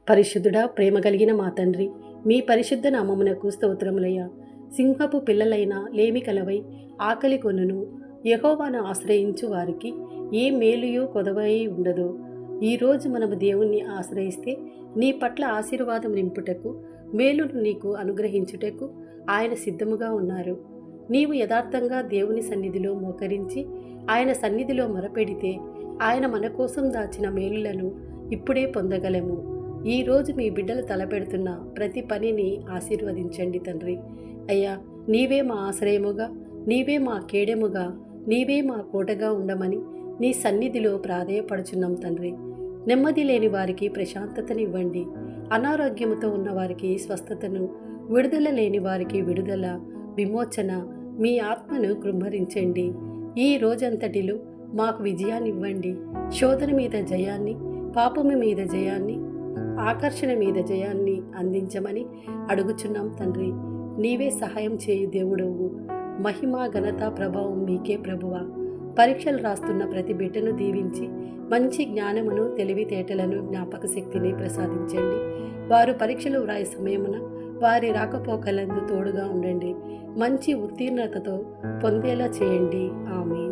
పరిశుద్ధుడా, ప్రేమ కలిగిన మా తండ్రి, మీ పరిశుద్ధ నామమునకు స్తోత్రములయ్యా. సింహపు పిల్లలైన లేమి కలవై ఆకలి కొనును యెహోవాను ఆశ్రయించు వారికి ఏ మేలుయో కొదవై ఉండదో. ఈరోజు మనము దేవుణ్ణి ఆశ్రయిస్తే నీ పట్ల ఆశీర్వాదం నింపుటకు, మేలును నీకు అనుగ్రహించుటకు ఆయన సిద్ధముగా ఉన్నారు. నీవు యథార్థంగా దేవుని సన్నిధిలో మోకరించి ఆయన సన్నిధిలో మొరపెడితే ఆయన మన కోసం దాచిన మేలులను ఇప్పుడే పొందగలము. ఈరోజు మీ బిడ్డలు తలపెడుతున్న ప్రతి పనిని ఆశీర్వదించండి తండ్రి. అయ్యా, నీవే మా ఆశ్రయముగా, నీవే మా కేడెముగా, నీవే మా కోటగా ఉండమని నీ సన్నిధిలో ప్రాధేయపడుచున్నాం తండ్రి. నెమ్మది లేని వారికి ప్రశాంతతనివ్వండి. అనారోగ్యముతో ఉన్న వారికి స్వస్థతను, విడుదల లేని వారికి విడుదల, విమోచన, మీ ఆత్మను కృంభరించండి. ఈ రోజంతటిలో మాకు విజయాన్నివ్వండి. శోధన మీద జయాన్ని, పాపము మీద జయాన్ని, ఆకర్షణ మీద జయాన్ని అందించమని అడుగుచున్నాం తండ్రి. నీవే సహాయం చేయు దేవుడవు. మహిమ, ఘనత, ప్రభావం మీకే ప్రభువా. పరీక్షలు రాస్తున్న ప్రతి బిడ్డను దీవించి మంచి జ్ఞానమును, తెలివితేటలను, జ్ఞాపక శక్తిని ప్రసాదించండి. వారు పరీక్షలు వ్రాయే సమయమున వారి రాకపోకలందు తోడుగా ఉండండి. మంచి ఉత్తీర్ణతతో పొందేలా చేయండి. ఆమేన్.